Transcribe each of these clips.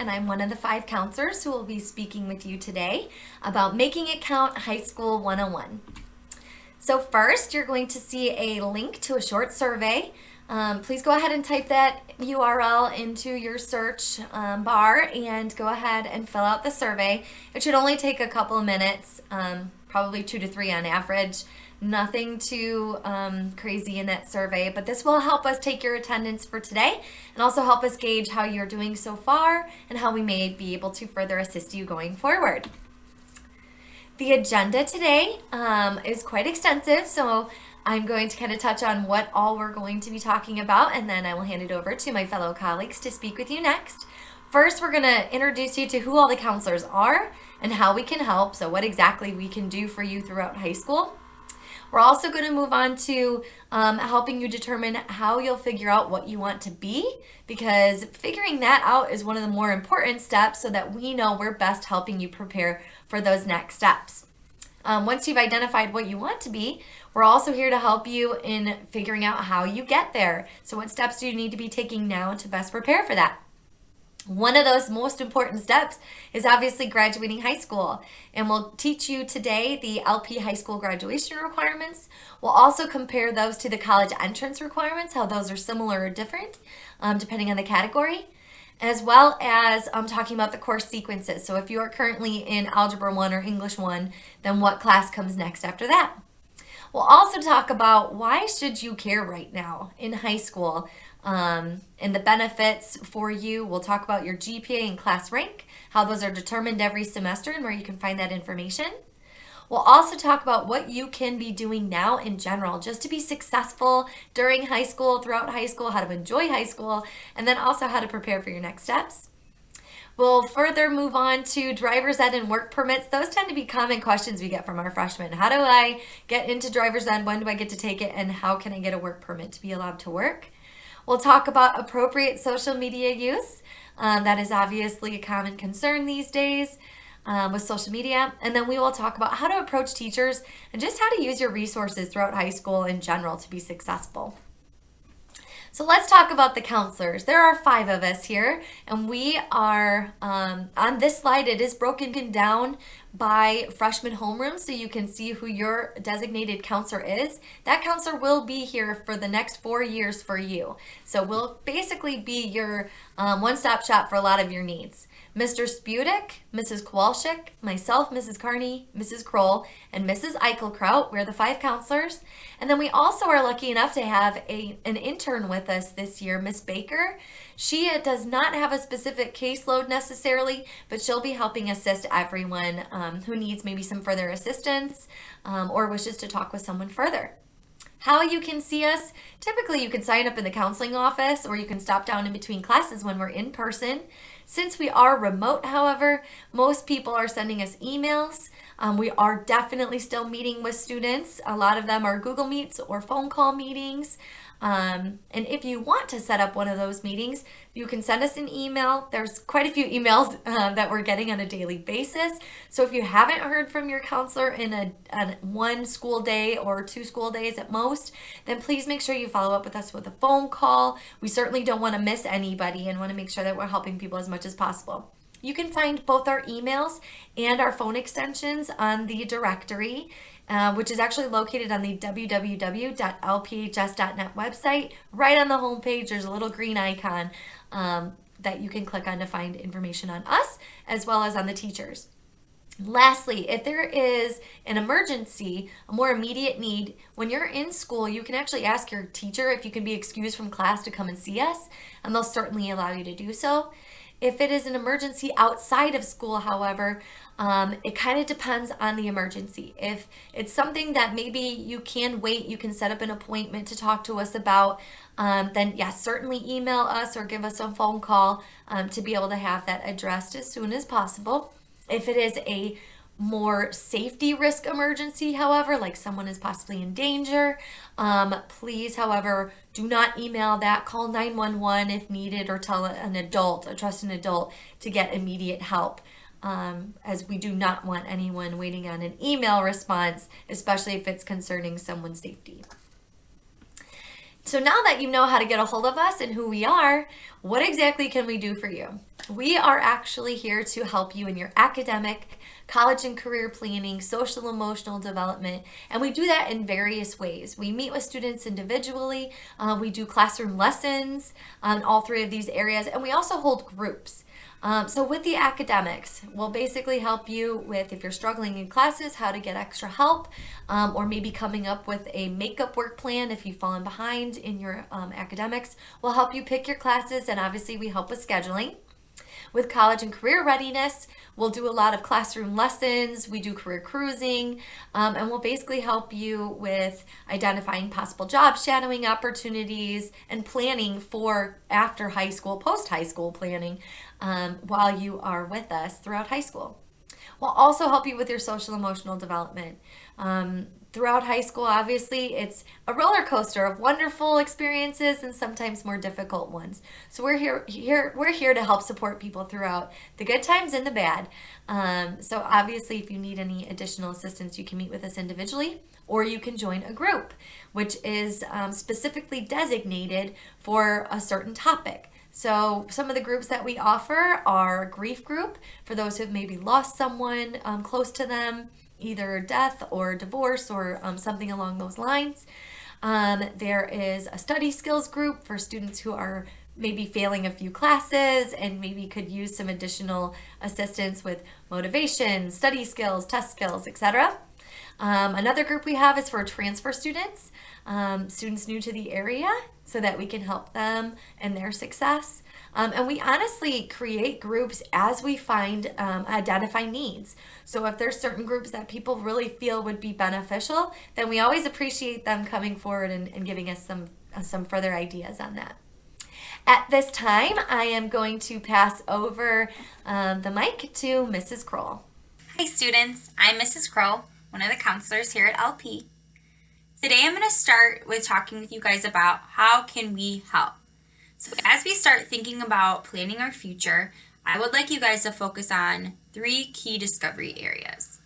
and I'm one of the 5 counselors who will be speaking with you today about Making It Count High School 101. So first, you're going to see a link to a short survey. Please go ahead and type that URL into your search bar and go ahead and fill out the survey. It should only take a couple of minutes, probably 2 to 3 on average. Nothing too crazy in that survey, but this will help us take your attendance for today and also help us gauge how you're doing so far and how we may be able to further assist you going forward. The agenda today is quite extensive, so I'm going to kind of touch on what all we're going to be talking about, and then I will hand it over to my fellow colleagues to speak with you next. First, we're going to introduce you to who all the counselors are and how we can help, so what exactly we can do for you throughout high school. We're also going to move on to helping you determine how you'll figure out what you want to be, because figuring that out is one of the more important steps so that we know we're best helping you prepare for those next steps. Once you've identified what you want to be, we're also here to help you in figuring out how you get there. So what steps do you need to be taking now to best prepare for that? One of those most important steps is obviously graduating high school, and we'll teach you today the LP high school graduation requirements. We'll also compare those to the college entrance requirements, how those are similar or different depending on the category, as well as talking about the course sequences. So if you are currently in Algebra 1 or English 1, then what class comes next after that? We'll also talk about why should you care right now in high school, and the benefits for you. We'll talk about your GPA and class rank, how those are determined every semester and where you can find that information. We'll also talk about what you can be doing now in general just to be successful during high school, throughout high school, how to enjoy high school, and then also how to prepare for your next steps. We'll further move on to driver's ed and work permits. Those tend to be common questions we get from our freshmen. How do I get into driver's ed? When do I get to take it? And how can I get a work permit to be allowed to work? We'll talk about appropriate social media use. That is obviously a common concern these days with social media. And then we will talk about how to approach teachers and just how to use your resources throughout high school in general to be successful. So let's talk about the counselors. There are 5 of us here, and we are, on this slide, it is broken down by freshman homeroom, so you can see who your designated counselor is. That counselor will be here for the next 4 years for you. So we'll basically be your one-stop shop for a lot of your needs. Mr. Spudik, Mrs. Kowalczyk, myself, Mrs. Carney, Mrs. Kroll, and Mrs. Eichelkraut. We're the 5 counselors. And then we also are lucky enough to have an intern with us this year, Miss Baker. She does not have a specific caseload necessarily, but she'll be helping assist everyone who needs maybe some further assistance or wishes to talk with someone further. How you can see us, typically you can sign up in the counseling office or you can stop down in between classes when we're in person. Since we are remote, however, most people are sending us emails. We are definitely still meeting with students. A lot of them are Google Meets or phone call meetings. And if you want to set up one of those meetings, you can send us an email. There's quite a few emails that we're getting on a daily basis. So if you haven't heard from your counselor in one school day or 2 school days at most, then please make sure you follow up with us with a phone call. We certainly don't want to miss anybody and want to make sure that we're helping people as much as possible. You can find both our emails and our phone extensions on the directory, which is actually located on the www.lphs.net website. Right on the homepage, there's a little green icon that you can click on to find information on us, as well as on the teachers. Lastly, if there is an emergency, a more immediate need, when you're in school, you can actually ask your teacher if you can be excused from class to come and see us, and they'll certainly allow you to do so. If it is an emergency outside of school, however, it kind of depends on the emergency. If it's something that maybe you can wait, you can set up an appointment to talk to us about, then yes, certainly email us or give us a phone call to be able to have that addressed as soon as possible. If it is a more safety risk emergency, however, like someone is possibly in danger, please, however, do not email that. Call 911 if needed, or tell an adult, a trusted adult, to get immediate help, as we do not want anyone waiting on an email response, especially if it's concerning someone's safety. So now that you know how to get a hold of us and who we are, what exactly can we do for you? We are actually here to help you in your academic, college and career planning, social emotional development, and we do that in various ways. We meet with students individually, we do classroom lessons on all three of these areas, and we also hold groups. So with the academics, we'll basically help you with, if you're struggling in classes, how to get extra help, or maybe coming up with a makeup work plan if you've fallen behind in your academics. We'll help you pick your classes, and obviously we help with scheduling. With college and career readiness, we'll do a lot of classroom lessons, we do career cruising, and we'll basically help you with identifying possible job shadowing opportunities and planning for after high school, post-high school planning while you are with us throughout high school. We'll also help you with your social emotional development. Throughout high school, obviously, it's a roller coaster of wonderful experiences and sometimes more difficult ones. So we're here to help support people throughout the good times and the bad. So obviously, if you need any additional assistance, you can meet with us individually, or you can join a group, which is specifically designated for a certain topic. So some of the groups that we offer are a grief group for those who have maybe lost someone close to them, either death or divorce or something along those lines. There is a study skills group for students who are maybe failing a few classes and maybe could use some additional assistance with motivation, study skills, test skills, etc. Another group we have is for transfer students, students new to the area, so that we can help them and their success. And we honestly create groups as we identify needs. So if there's certain groups that people really feel would be beneficial, then we always appreciate them coming forward and giving us some further ideas on that. At this time, I am going to pass over the mic to Mrs. Kroll. Hi students, I'm Mrs. Kroll, one of the counselors here at LP. Today I'm going to start with talking with you guys about how can we help. So as we start thinking about planning our future, I would like you guys to focus on 3 key discovery areas.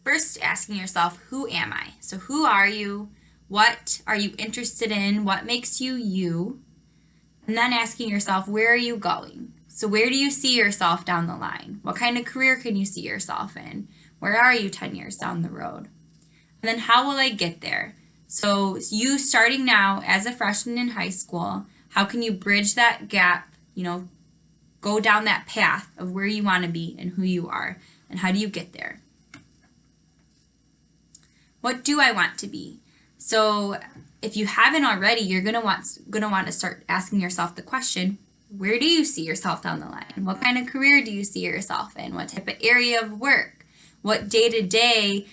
First, asking yourself, who am I? So who are you? What are you interested in? What makes you you? And then asking yourself, where are you going? So where do you see yourself down the line? What kind of career can you see yourself in? Where are you 10 years down the road? And then how will I get there? So you starting now as a freshman in high school, how can you bridge that gap, go down that path of where you want to be and who you are, and how do you get there? What do I want to be? So if you haven't already, you're gonna want to start asking yourself the question, where do you see yourself down the line? What kind of career do you see yourself in? What type of area of work? What day-to-day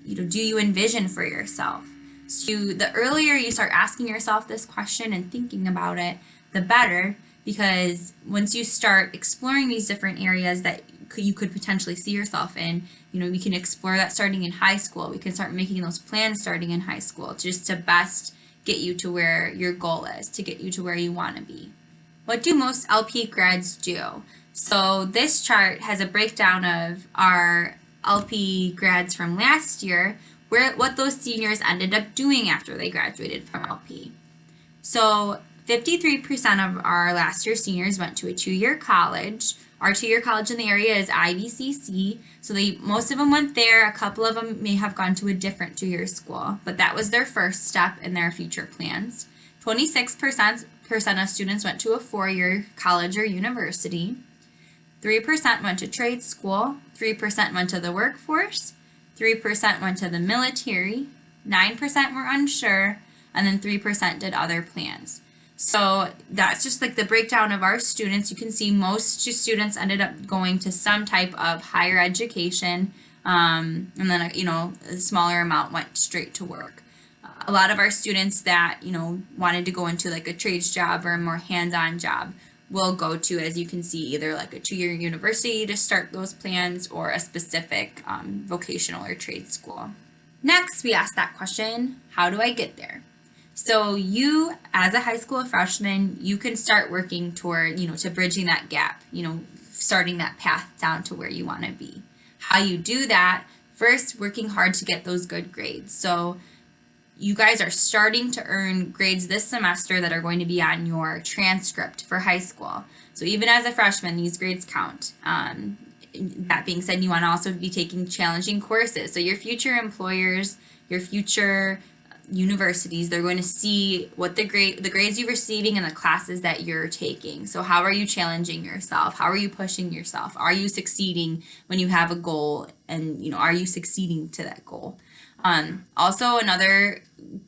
do you envision for yourself? So the earlier you start asking yourself this question and thinking about it, the better, because once you start exploring these different areas that you could potentially see yourself in, we can explore that starting in high school. We can start making those plans starting in high school just to best get you to where your goal is, to get you to where you want to be. What do most LP grads do? So this chart has a breakdown of our LP grads from last year, what those seniors ended up doing after they graduated from LP. So 53% of our last year seniors went to a 2-year college. Our 2-year college in the area is IVCC, so most of them went there. A couple of them may have gone to a different 2-year school, but that was their first step in their future plans. 26% of students went to a 4-year college or university. 3% went to trade school, 3% went to the workforce, 3% went to the military, 9% were unsure, and then 3% did other plans. So that's just like the breakdown of our students. You can see most students ended up going to some type of higher education, and then a smaller amount went straight to work. A lot of our students that wanted to go into like a trades job or a more hands-on job will go to, as you can see, either like a 2-year university to start those plans or a specific vocational or trade school. Next, we ask that question, how do I get there? So you, as a high school freshman, you can start working toward, to bridging that gap, starting that path down to where you want to be. How you do that, first, working hard to get those good grades. So you guys are starting to earn grades this semester that are going to be on your transcript for high school. So even as a freshman, these grades count. That being said, you want to also be taking challenging courses. So your future employers, your future universities, they're going to see what the grades you're receiving and the classes that you're taking. So how are you challenging yourself? How are you pushing yourself? Are you succeeding when you have a goal, and are you succeeding to that goal? Also, another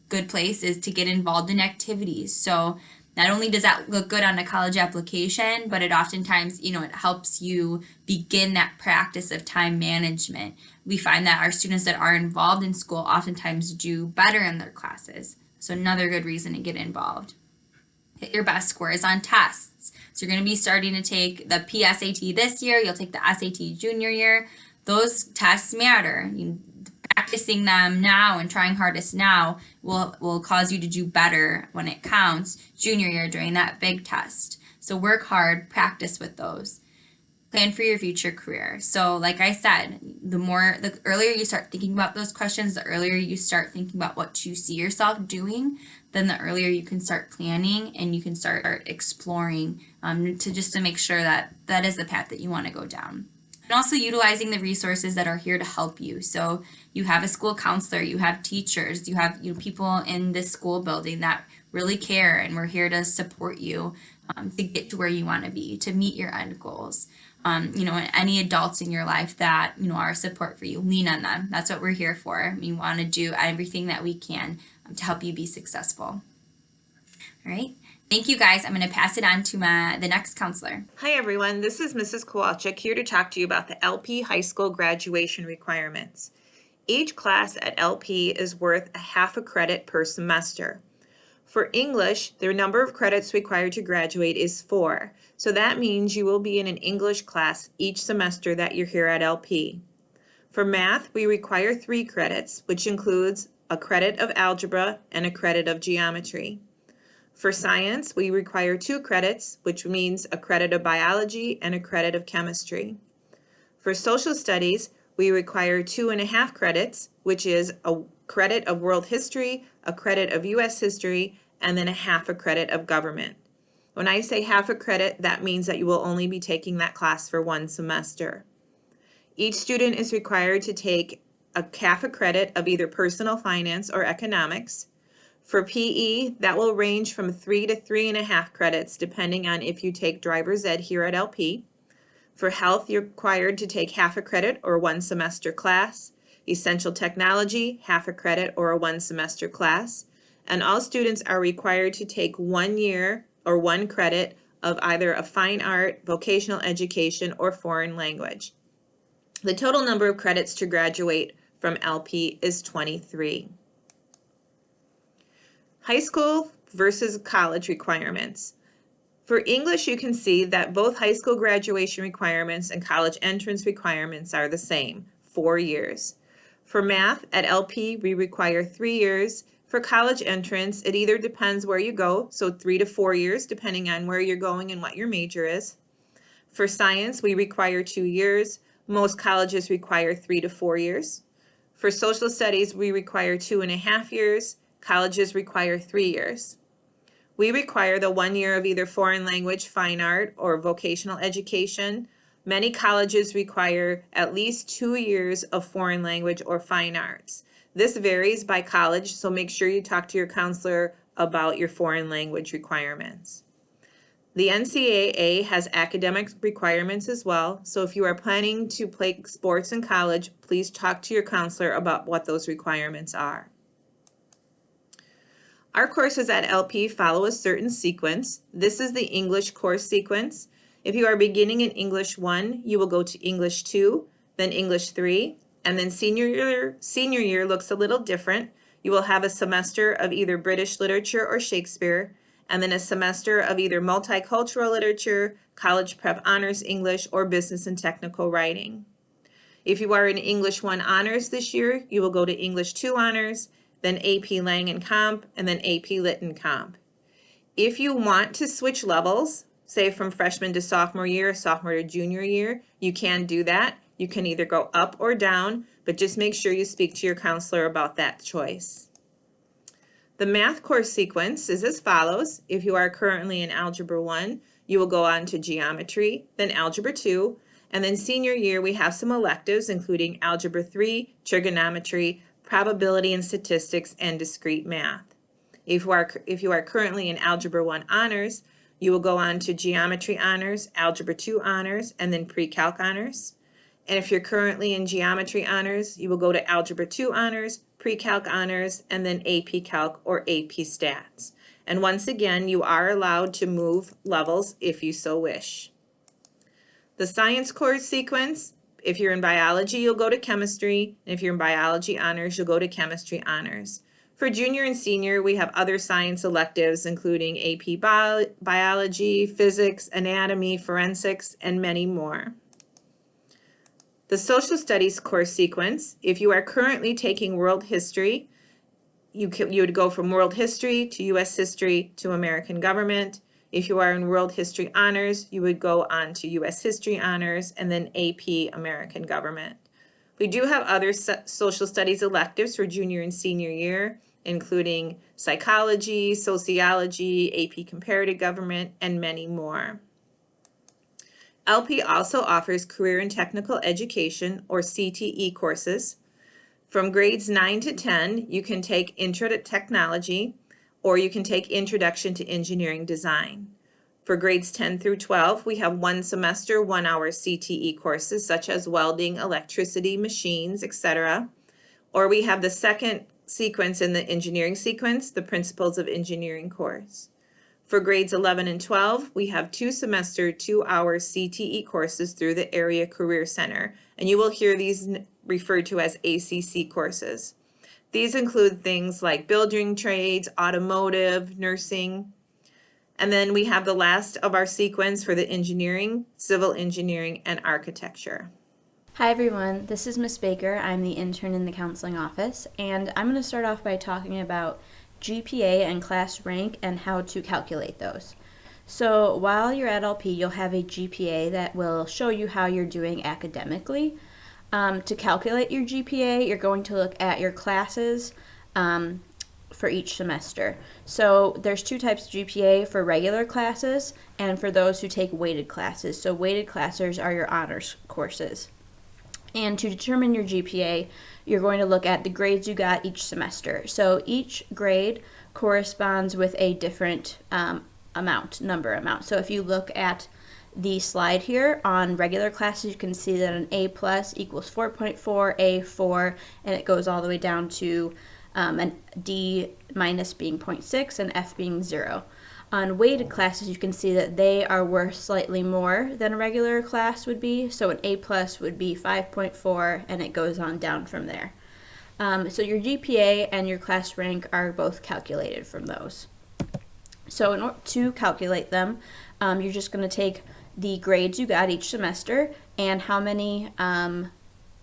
good place is to get involved in activities. So not only does that look good on a college application, but it oftentimes, it helps you begin that practice of time management. We find that our students that are involved in school oftentimes do better in their classes. So another good reason to get involved. Hit your best scores on tests. So you're going to be starting to take the PSAT this year. You'll take the SAT junior year. Those tests matter. Practicing them now and trying hardest now will cause you to do better when it counts junior year during that big test. So work hard, practice with those. Plan for your future career. So like I said, the earlier you start thinking about those questions, the earlier you start thinking about what you see yourself doing, then the earlier you can start planning and you can start exploring to make sure that that is the path that you want to go down. And also utilizing the resources that are here to help you. So you have a school counselor, you have teachers, you have people in this school building that really care, and we're here to support you to get to where you want to be, to meet your end goals. And any adults in your life that are a support for you, lean on them. That's what we're here for. We want to do everything that we can to help you be successful. All right. Thank you, guys. I'm going to pass it on to the next counselor. Hi, everyone. This is Mrs. Kowalczyk here to talk to you about the LP high school graduation requirements. Each class at LP is worth a half a credit per semester. For English, the number of credits required to graduate is 4. So that means you will be in an English class each semester that you're here at LP. For math, we require 3 credits, which includes a credit of algebra and a credit of geometry. For science, we require 2 credits, which means a credit of biology and a credit of chemistry. For social studies, we require 2.5 credits, which is a credit of world history, a credit of U.S. history, and then a half a credit of government. When I say half a credit, that means that you will only be taking that class for 1 semester. Each student is required to take a half a credit of either personal finance or economics. For PE, that will range from 3 to 3.5 credits depending on if you take driver's ed here at LP. For health, you're required to take half a credit or 1 semester class. Essential technology, half a credit or a 1 semester class. And all students are required to take 1 year or 1 credit of either a fine art, vocational education, or foreign language. The total number of credits to graduate from LP is 23. High school versus college requirements. For English, you can see that both high school graduation requirements and college entrance requirements are the same, 4 years. For math, at LP, we require 3 years. For college entrance, it either depends where you go, so 3 to 4 years, depending on where you're going and what your major is. For science, we require 2 years. Most colleges require 3 to 4 years. For social studies, we require 2.5 years. Colleges require 3 years. We require the 1 year of either foreign language, fine art, or vocational education. Many colleges require at least 2 years of foreign language or fine arts. This varies by college, so make sure you talk to your counselor about your foreign language requirements. The NCAA has academic requirements as well, so if you are planning to play sports in college, please talk to your counselor about what those requirements are. Our courses at LP follow a certain sequence. This is the English course sequence. If you are beginning in English 1, you will go to English 2, then English 3, and then senior year looks a little different. You will have a semester of either British literature or Shakespeare, and then a semester of either multicultural literature, college prep honors English, or business and technical writing. If you are in English 1 honors this year, you will go to English 2 honors, then AP Lang and Comp, and then AP Lit and Comp. If you want to switch levels, say from freshman to sophomore year, sophomore to junior year, you can do that. You can either go up or down, but just make sure you speak to your counselor about that choice. The math course sequence is as follows. If you are currently in Algebra 1, you will go on to Geometry, then Algebra 2, and then senior year we have some electives including Algebra 3, Trigonometry, Probability and Statistics, and Discrete Math. If you are currently in Algebra 1 Honors, you will go on to Geometry Honors, Algebra 2 Honors, and then Pre-Calc Honors. And if you're currently in Geometry Honors, you will go to Algebra 2 Honors, Pre-Calc Honors, and then AP Calc or AP Stats. And once again, you are allowed to move levels if you so wish. The science course sequence, if you're in biology, you'll go to chemistry. And if you're in biology honors, you'll go to chemistry honors. For junior and senior, we have other science electives, including AP biology, physics, anatomy, forensics, and many more. The social studies course sequence, if you are currently taking world history, you would go from world history to U.S. history to American government. If you are in world history honors, you would go on to U.S. history honors and then AP American government. We do have other social studies electives for junior and senior year, including psychology, sociology, AP comparative government, and many more. LP also offers career and technical education or CTE courses. From grades 9 to 10, you can take Intro to Technology or you can take Introduction to Engineering Design. For grades 10 through 12, we have 1 semester, 1 hour CTE courses such as welding, electricity, machines, etc. Or we have the second sequence in the engineering sequence, the Principles of Engineering course. For grades 11 and 12, we have 2 semester, 2 hour CTE courses through the Area Career Center, and you will hear these referred to as ACC courses. These include things like building trades, automotive, nursing, and then we have the last of our sequence for the engineering, civil engineering, and architecture. Hi everyone, this is Miss Baker. I'm the intern in the counseling office, and I'm going to start off by talking about GPA and class rank and how to calculate those. So while you're at LP, you'll have a GPA that will show you how you're doing academically. To calculate your GPA, you're going to look at your classes for each semester. So there's 2 types of GPA, for regular classes and for those who take weighted classes. So weighted classes are your honors courses. And to determine your GPA, you're going to look at the grades you got each semester. So each grade corresponds with a different number amount. So if you look at the slide here on regular classes, you can see that an A plus equals 4.4, A 4, and it goes all the way down to an D minus being 0.6 and F being 0. On weighted classes, you can see that they are worth slightly more than a regular class would be. So an A plus would be 5.4, and it goes on down from there. So your GPA and your class rank are both calculated from those. So in order to calculate them, you're just going to take the grades you got each semester and how many,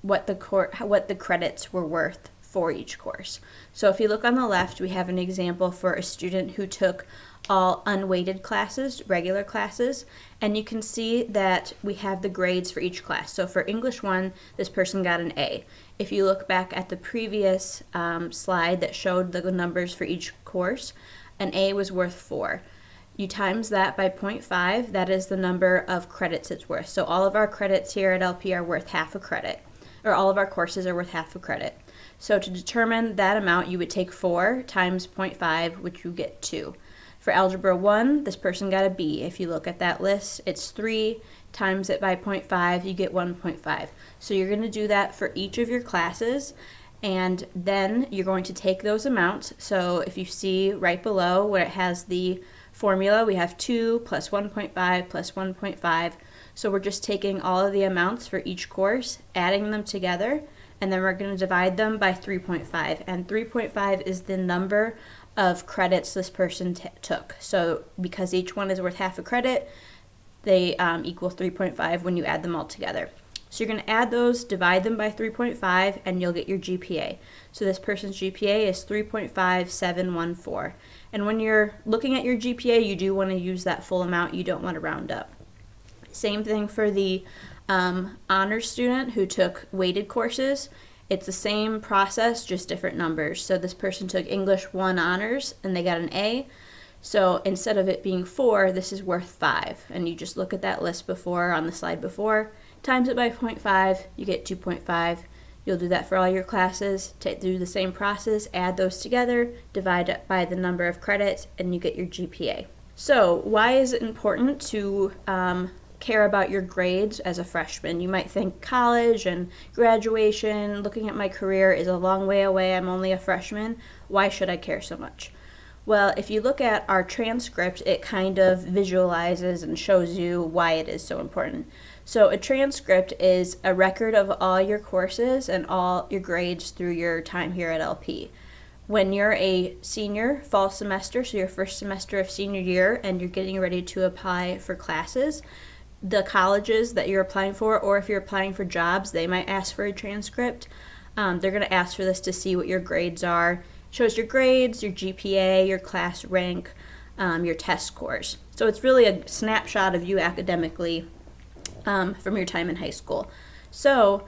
what the credits were worth for each course. So if you look on the left, we have an example for a student who took all unweighted classes, regular classes, and you can see that we have the grades for each class. So for English 1, this person got an A. If you look back at the previous slide that showed the numbers for each course, an A was worth 4. You times that by 0.5, that is the number of credits it's worth. So all of our credits here at LP are worth half a credit, or all of our courses are worth half a credit. So to determine that amount, you would take 4 times 0.5, which you get 2. For Algebra 1, this person got a B. If you look at that list, it's 3 times it by 0.5, you get 1.5. So you're going to do that for each of your classes, and then you're going to take those amounts. So if you see right below where it has the formula, we have 2 plus 1.5 plus 1.5. So we're just taking all of the amounts for each course, adding them together, and then we're going to divide them by 3.5. And 3.5 is the number of credits this person took. So because each one is worth half a credit, they equal 3.5 when you add them all together. So you're going to add those, divide them by 3.5, and you'll get your GPA. So this person's GPA is 3.5714. And when you're looking at your GPA, you do want to use that full amount. You don't want to round up. Same thing for the honors student who took weighted courses. It's the same process, just different numbers. So this person took English 1 honors and they got an A. So instead of it being 4, this is worth 5. And you just look at that list before, on the slide before, times it by 0.5, you get 2.5. You'll do that for all your classes, do the same process, add those together, divide it by the number of credits, and you get your GPA. So why is it important to care about your grades as a freshman? You might think college and graduation, looking at my career is a long way away, I'm only a freshman. Why should I care so much? Well, if you look at our transcript, it kind of visualizes and shows you why it is so important. So a transcript is a record of all your courses and all your grades through your time here at LP. When you're a senior, fall semester, so your first semester of senior year, and you're getting ready to apply for classes, the colleges that you're applying for, or if you're applying for jobs, they might ask for a transcript. They're going to ask for this to see what your grades are. It shows your grades, your GPA, your class rank, your test scores. So it's really a snapshot of you academically from your time in high school. So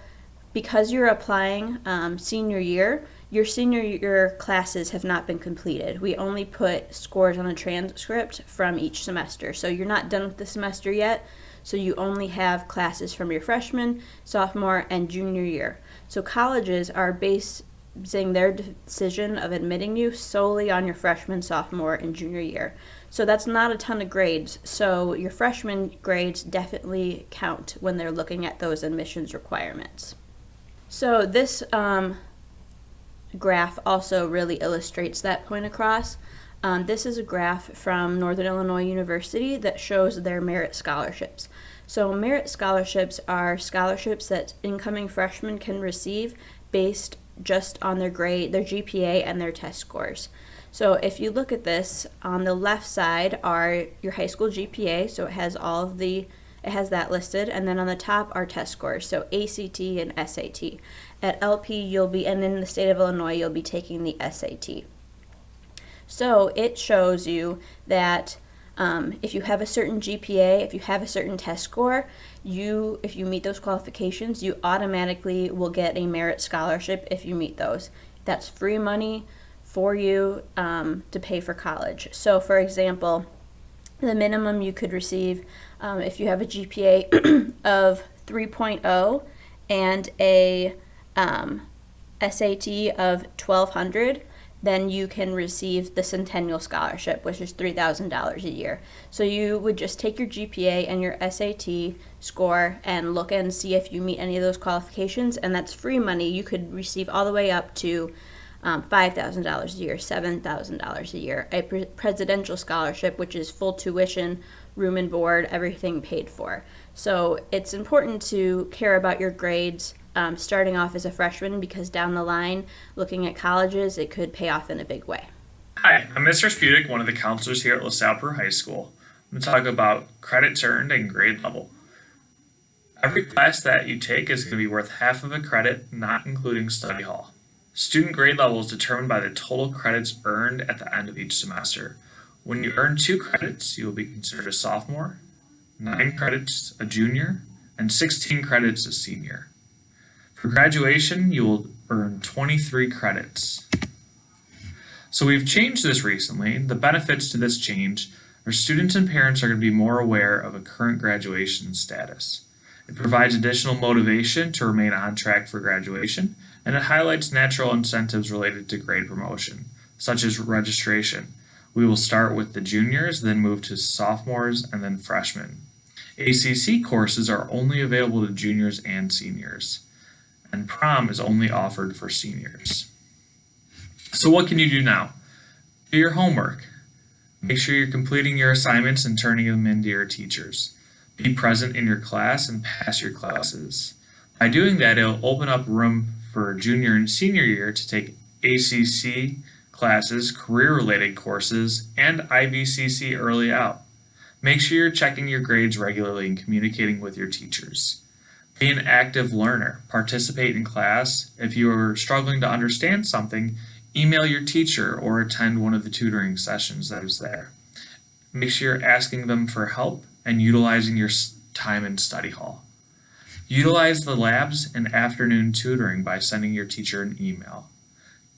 because you're applying senior year, your senior year classes have not been completed. We only put scores on a transcript from each semester. So you're not done with the semester yet. So you only have classes from your freshman, sophomore, and junior year. So colleges are basing their decision of admitting you solely on your freshman, sophomore, and junior year. So that's not a ton of grades. So your freshman grades definitely count when they're looking at those admissions requirements. So this graph also really illustrates that point across. This is a graph from Northern Illinois University that shows their merit scholarships. So merit scholarships are scholarships that incoming freshmen can receive based just on their grade, their GPA, and their test scores. So if you look at this, on the left side are your high school GPA, so it has that listed, and then on the top are test scores, so ACT and SAT. At LP, and in the state of Illinois, you'll be taking the SAT. So it shows you that if you have a certain GPA, if you have a certain test score, if you meet those qualifications, you automatically will get a merit scholarship if you meet those. That's free money for you to pay for college. So for example, the minimum you could receive if you have a GPA of 3.0 and a SAT of 1200, then you can receive the Centennial Scholarship, which is $3,000 a year. So you would just take your GPA and your SAT score and look and see if you meet any of those qualifications, and that's free money. You could receive all the way up to $5,000 a year, $7,000 a year. A presidential scholarship, which is full tuition, room and board, everything paid for. So it's important to care about your grades starting off as a freshman, because down the line, looking at colleges, it could pay off in a big way. Hi, I'm Mr. Spudik, one of the counselors here at Salle-Peru High School. I'm going to talk about credits earned and grade level. Every class that you take is going to be worth half of a credit, not including study hall. Student grade level is determined by the total credits earned at the end of each semester. When you earn 2 credits, you will be considered a sophomore, 9 credits a junior, and 16 credits a senior. For graduation, you will earn 23 credits. So we've changed this recently. The benefits to this change are students and parents are going to be more aware of a current graduation status. It provides additional motivation to remain on track for graduation, and it highlights natural incentives related to grade promotion, such as registration. We will start with the juniors, then move to sophomores, and then freshmen. ACC courses are only available to juniors and seniors, and prom is only offered for seniors. So what can you do now? Do your homework. Make sure you're completing your assignments and turning them in to your teachers. Be present in your class and pass your classes. By doing that, it'll open up room for junior and senior year to take ACC classes, career-related courses, and IVCC early out. Make sure you're checking your grades regularly and communicating with your teachers. Be an active learner. Participate in class. If you are struggling to understand something, email your teacher or attend one of the tutoring sessions that is there. Make sure you're asking them for help and utilizing your time in study hall. Utilize the labs and afternoon tutoring by sending your teacher an email.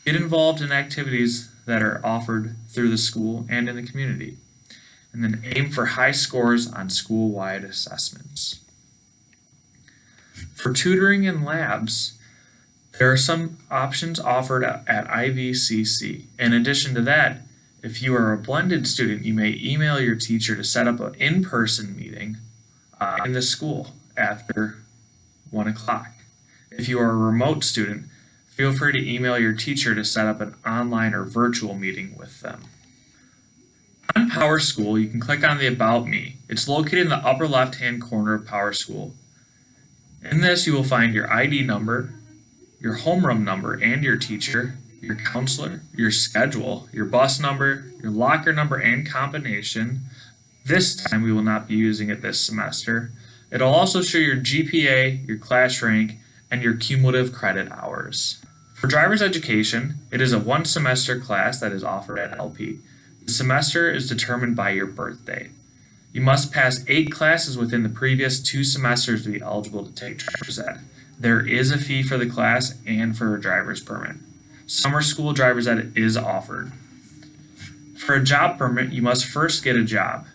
Get involved in activities that are offered through the school and in the community. And then aim for high scores on school-wide assessments. For tutoring and labs, there are some options offered at IVCC. In addition to that, if you are a blended student, you may email your teacher to set up an in-person meeting in the school after 1 o'clock. If you are a remote student, feel free to email your teacher to set up an online or virtual meeting with them. On PowerSchool, you can click on the About Me. It's located in the upper left-hand corner of PowerSchool. In this, you will find your ID number, your homeroom number and your teacher, your counselor, your schedule, your bus number, your locker number and combination. This time we will not be using it this semester. It'll also show your GPA, your class rank, and your cumulative credit hours. For driver's education, it is a one-semester class that is offered at LP. The semester is determined by your birthday. You must pass 8 classes within the previous 2 semesters to be eligible to take driver's ed. There is a fee for the class and for a driver's permit. Summer school driver's ed is offered. For a job permit, you must first get a job.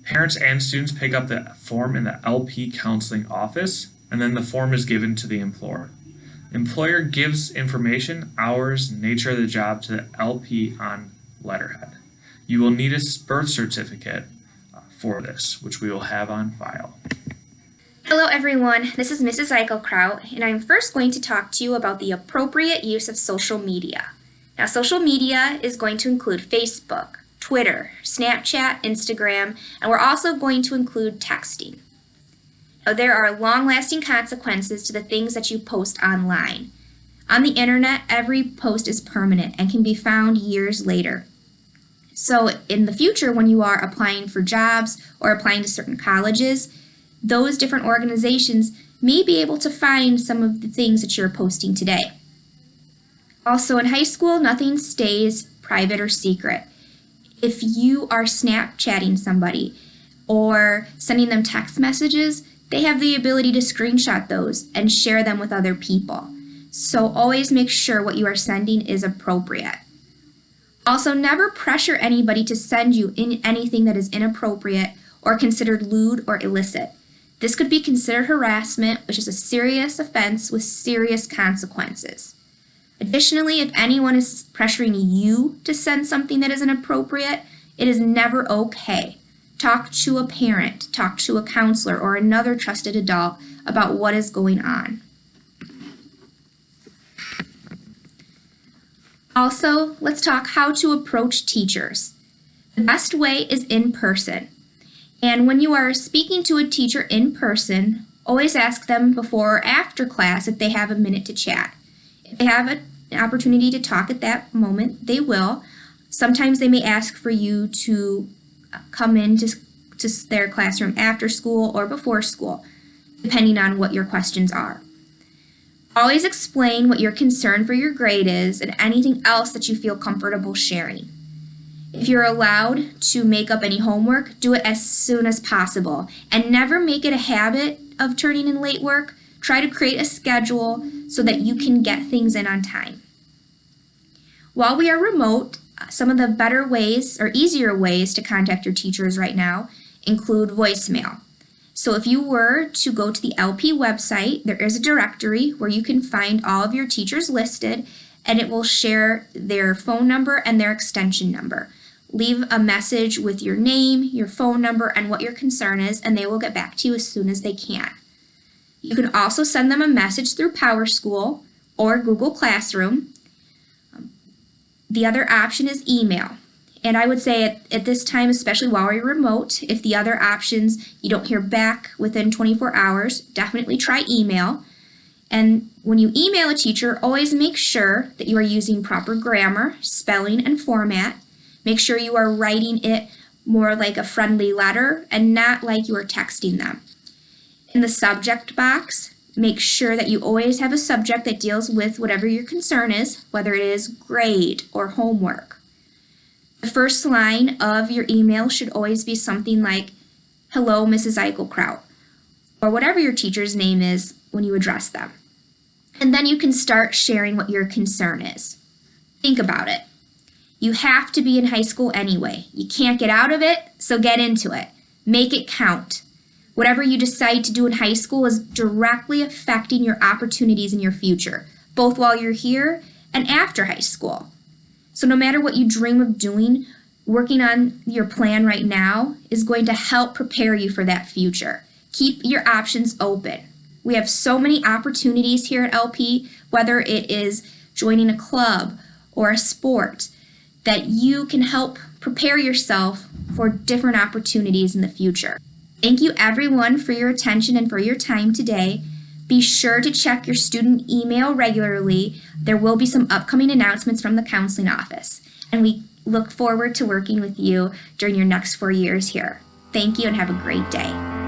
Parents and students pick up the form in the LP counseling office, and then the form is given to the employer. The employer gives information, hours, nature of the job to the LP on letterhead. You will need a birth certificate for this, which we will have on file. Hello everyone, this is Mrs. Eichelkraut, and I'm first going to talk to you about the appropriate use of social media. Now, social media is going to include Facebook, Twitter, Snapchat, Instagram, and we're also going to include texting. Now, there are long-lasting consequences to the things that you post online. On the internet, every post is permanent and can be found years later. So in the future, when you are applying for jobs or applying to certain colleges, those different organizations may be able to find some of the things that you're posting today. Also, in high school, nothing stays private or secret. If you are Snapchatting somebody or sending them text messages, they have the ability to screenshot those and share them with other people. So always make sure what you are sending is appropriate. Also, never pressure anybody to send you in anything that is inappropriate or considered lewd or illicit. This could be considered harassment, which is a serious offense with serious consequences. Additionally, if anyone is pressuring you to send something that is inappropriate, it is never okay. Talk to a parent, talk to a counselor, or another trusted adult about what is going on. Also, let's talk how to approach teachers. The best way is in person. And when you are speaking to a teacher in person, always ask them before or after class if they have a minute to chat. If they have an opportunity to talk at that moment, they will. Sometimes they may ask for you to come into their classroom after school or before school, depending on what your questions are. Always explain what your concern for your grade is and anything else that you feel comfortable sharing. If you're allowed to make up any homework, do it as soon as possible. And never make it a habit of turning in late work. Try to create a schedule so that you can get things in on time. While we are remote, some of the better ways or easier ways to contact your teachers right now include voicemail. So if you were to go to the LP website, there is a directory where you can find all of your teachers listed, and it will share their phone number and their extension number. Leave a message with your name, your phone number, and what your concern is, and they will get back to you as soon as they can. You can also send them a message through PowerSchool or Google Classroom. The other option is email. And I would say at this time, especially while we're remote, if the other options you don't hear back within 24 hours, definitely try email. And when you email a teacher, always make sure that you are using proper grammar, spelling, and format. Make sure you are writing it more like a friendly letter and not like you are texting them. In the subject box, make sure that you always have a subject that deals with whatever your concern is, whether it is grade or homework. The first line of your email should always be something like, "Hello, Mrs. Eichelkraut," or whatever your teacher's name is. when you address them. And then you can start sharing what your concern is. Think about it. You have to be in high school anyway. You can't get out of it, so get into it. Make it count. Whatever you decide to do in high school is directly affecting your opportunities in your future, both while you're here and after high school. So no matter what you dream of doing, working on your plan right now is going to help prepare you for that future. Keep your options open. We have so many opportunities here at LP, whether it is joining a club or a sport, that you can help prepare yourself for different opportunities in the future. Thank you everyone for your attention and for your time today. Be sure to check your student email regularly. There will be some upcoming announcements from the counseling office, and we look forward to working with you during your next 4 years here. Thank you and have a great day.